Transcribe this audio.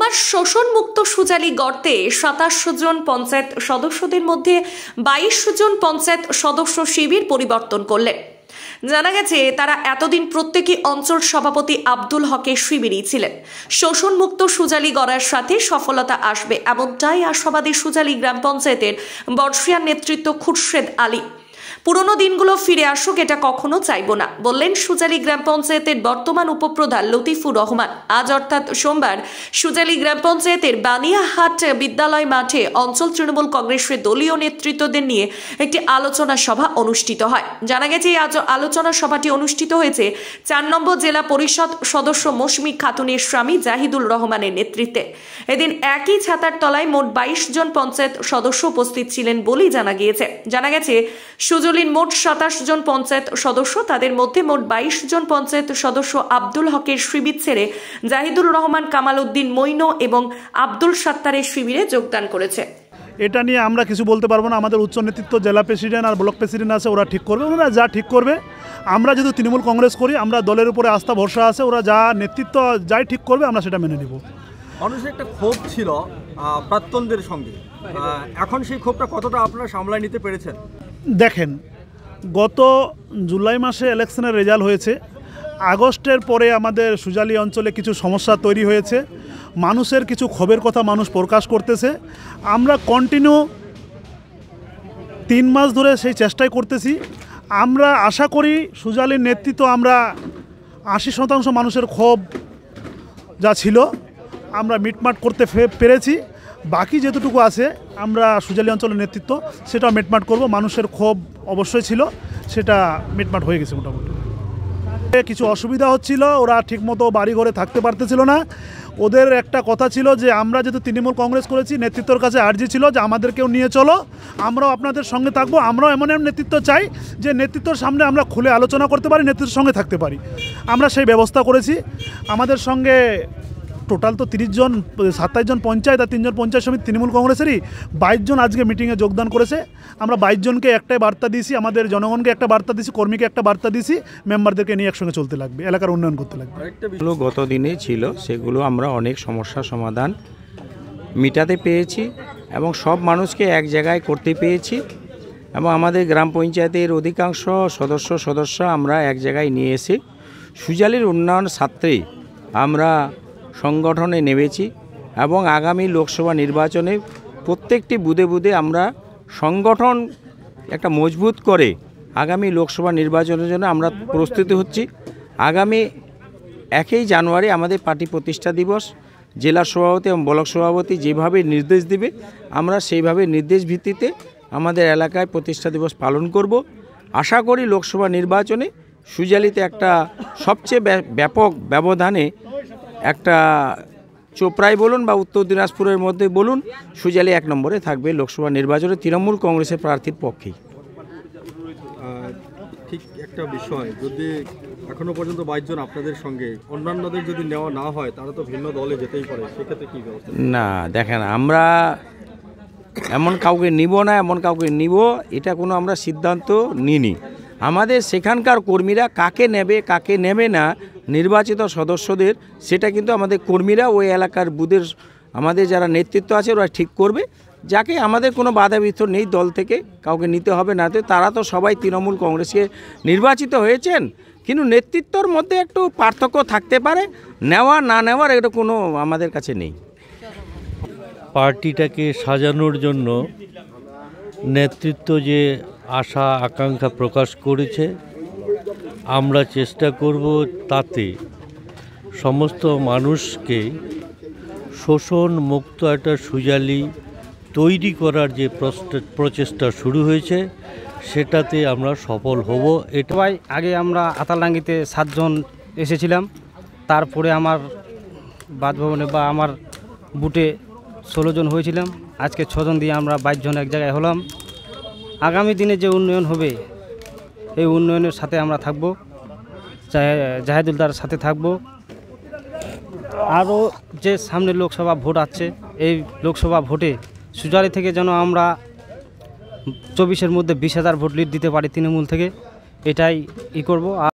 রহুমার শোষণমুক্ত সুজালি গর্তে 27 জন পঞ্চায়েত সদস্যদের মধ্যে 22 জন পঞ্চায়েত সদস্য শিবির পরিবর্তন করলেন। জানা গেছে তারা এতদিন প্রত্যেকই অঞ্চল সভাপতি আব্দুল হকের শিবিরই ছিলেন। শোষণমুক্ত সুজালি গড়ার সাথে সফলতা আসবে এমনটাই আশাবাদী সুজালি গ্রাম পঞ্চায়েতের বর্ষিয়ার নেতৃত্ব খুরশেদ আলী। পুরনো দিনগুলো ফিরে আসুক এটা কখনো চাইব না বললেন সুজালি গ্রাম পঞ্চায়েতের বর্তমান উপপ্রধান লতিফুর রহমান। আজ অর্থাৎ সোমবার সুজালি গ্রাম পঞ্চায়েতের বানিয়াহাট বিদ্যালয় মাঠে অঞ্চল তৃণমূল কংগ্রেসের দলীয় নেতৃত্বদের নিয়ে একটি আলোচনা সভা অনুষ্ঠিত হয়। জানা গেছে এই আলোচনা সভাটি অনুষ্ঠিত হয়েছে 4 নম্বর জেলা পরিষদ সদস্য মৌসুমী খাতুনের স্বামী জাহিদুল রহমানের নেতৃত্বে। এদিন একই ছাতার তলায় মোট 22 জন পঞ্চায়েত সদস্য উপস্থিত ছিলেন বলেই জানা গেছে সুজলির মোট 27 জন পঞ্চায়েত সদস্য, তাদের মধ্যে মোট 22 জন পঞ্চায়েত সদস্য আব্দুল হকের শিবির ছেড়ে জাহিদুল রহমান, কামাল উদ্দিন মইনো এবং আব্দুল সাত্তারের শিবিরে যোগদান করেছে। এটা নিয়ে আমরা কিছু বলতে পারবো না। আমাদের উচ্চ নেতৃত্ব, জেলা প্রেসিডেন্ট আর ব্লক প্রেসিডেন্ট আছে, ওরা ঠিক করবে, ওরা যা ঠিক করবে। আমরা যদি তৃণমূল কংগ্রেস করি, আমরা দলের উপরে আস্থা ভরসা আছে, ওরা যা নেতৃত্ব যাই ঠিক করবে আমরা সেটা মেনে নেব। মানুষের একটা ক্ষোভ ছিল প্রাক্তনদের সঙ্গে, এখন সেই ক্ষোভটা কতটা আপনারা সামলায় নিতে পেরেছেন? দেখেন, গত জুলাই মাসে ইলেকশনের রেজাল্ট হয়েছে। আগস্টের পরে আমাদের সুজালি অঞ্চলে কিছু সমস্যা তৈরি হয়েছে, মানুষের কিছু ক্ষোভের কথা মানুষ প্রকাশ করতেছে। আমরা কন্টিনিউ 3 মাস ধরে সেই চেষ্টাই করতেছি। আমরা আশা করি সুজালির নেতৃত্ব, আমরা 80% মানুষের ক্ষোভ যা ছিল আমরা মিটমাট করতে পেরেছি। বাকি যেতটুকু আছে আমরা সুজালি অঞ্চলের নেতৃত্ব সেটা মিটমাট করব। মানুষের ক্ষোভ অবশ্যই ছিল, সেটা মিটমাট হয়ে গেছে মোটামুটি। কিছু অসুবিধা হচ্ছিল, ওরা ঠিকমতো বাড়ি ঘরে থাকতে পারতেছিল না। ওদের একটা কথা ছিল যে আমরা যেহেতু তৃণমূল কংগ্রেস করেছি, নেতৃত্বের কাছে আর্জি ছিল যে আমাদেরকেও নিয়ে চলো, আমরাও আপনাদের সঙ্গে থাকবো। আমরাও এমন নেতৃত্ব চাই যে নেতৃত্বের সামনে আমরা খুলে আলোচনা করতে পারি, নেতৃত্বের সঙ্গে থাকতে পারি। আমরা সেই ব্যবস্থা করেছি। আমাদের সঙ্গে টোটাল তো 30 জন, 27 জন পঞ্চায়েত আর 3 জন পঞ্চায়েত সমিতি তৃণমূল কংগ্রেসেরই। 22 জন আজকে মিটিংয়ে যোগদান করেছে। আমরা 22 জনকে একটাই বার্তা দিয়েছি, আমাদের জনগণকে একটা বার্তা দিয়েছি, কর্মীকে একটা বার্তা দিয়েছি, মেম্বারদেরকে নিয়ে একসঙ্গে চলতে লাগবে, এলাকার উন্নয়ন করতে লাগবে। গত দিনে ছিল, সেগুলো আমরা অনেক সমস্যার সমাধান মিটাতে পেরেছি এবং সব মানুষকে এক জায়গায় করতে পেরেছি এবং আমাদের গ্রাম পঞ্চায়েতের অধিকাংশ সদস্য আমরা এক জায়গায় নিয়ে এসে সুজালির উন্নয়ন স্বার্থে আমরা সংগঠনে নেমেছি এবং আগামী লোকসভা নির্বাচনে প্রত্যেকটি বুথে বুথে আমরা সংগঠন একটা মজবুত করে আগামী লোকসভা নির্বাচনের জন্য আমরা প্রস্তুতি হচ্ছি। আগামী 1 জানুয়ারি আমাদের পার্টি প্রতিষ্ঠা দিবস। জেলা সভাপতি এবং ব্লক সভাপতি যেভাবে নির্দেশ দিবে আমরা সেইভাবে নির্দেশ ভিত্তিতে আমাদের এলাকায় প্রতিষ্ঠা দিবস পালন করব। আশা করি লোকসভা নির্বাচনে সুজালিতে একটা সবচেয়ে ব্যাপক ব্যবধানে, একটা চোপড়ায় বলুন বা উত্তর দিনাজপুরের মধ্যে বলুন, সুজালি 1 নম্বরে থাকবে লোকসভা নির্বাচনে তৃণমূল কংগ্রেসের প্রার্থীর পক্ষেই। ঠিক একটা বিষয়, যদি এখনো পর্যন্ত 22 জন আপনাদের সঙ্গে, অন্যান্যদের যদি নেওয়া না হয় তারা তো ভিন্ন দলে যেতেই পারে, সেক্ষেত্রে কী ব্যবস্থা? না, দেখেন, আমরা এমন কাউকে নিব না, এমন কাউকে নিব এটা কোনো আমরা সিদ্ধান্ত নিইনি। আমাদের সেখানকার কর্মীরা কাকে নেবে কাকে নেবে না, নির্বাচিত সদস্যদের, সেটা কিন্তু আমাদের কর্মীরা ওই এলাকার বুথের আমাদের যারা নেতৃত্ব আছে ওরা ঠিক করবে। যাকে আমাদের কোনো বাধা বিঘ্ন নেই, দল থেকে কাউকে নিতে হবে না, তারা তো সবাই তৃণমূল কংগ্রেসে নির্বাচিত হয়েছেন, কিন্তু নেতৃত্বর মধ্যে একটু পার্থক্য থাকতে পারে, নেওয়া না নেওয়ার এটা কোনো আমাদের কাছে নেই। পার্টিটাকে সাজানোর জন্য নেতৃত্ব যে আশা আকাঙ্ক্ষা প্রকাশ করেছে, আমরা চেষ্টা করব তাতে সমস্ত মানুষকে শোষণ মুক্ত একটা সুজালি তৈরি করার যে প্রচেষ্টা শুরু হয়েছে সেটাতে আমরা সফল হব। এটাই আগে আমরা আতালডাঙ্গিতে 7 জন এসেছিলাম, তারপরে আমার বাসভবনে বা আমার বুটে 16 জন হয়েছিলাম, আজকে 6 জন দিয়ে আমরা 22 জন এক জায়গায় হলাম। আগামী দিনে যে উন্নয়ন হবে এই উন্নয়নের সাথে আমরা থাকব, জাহিদুলদার সাথে থাকব। আরও যে সামনে লোকসভা ভোট আছে, এই লোকসভা ভোটে সুজালি থেকে যেন আমরা 24-এর মধ্যে 20,000 ভোট লিড দিতে পারি তৃণমূল থেকে, এটাই করব।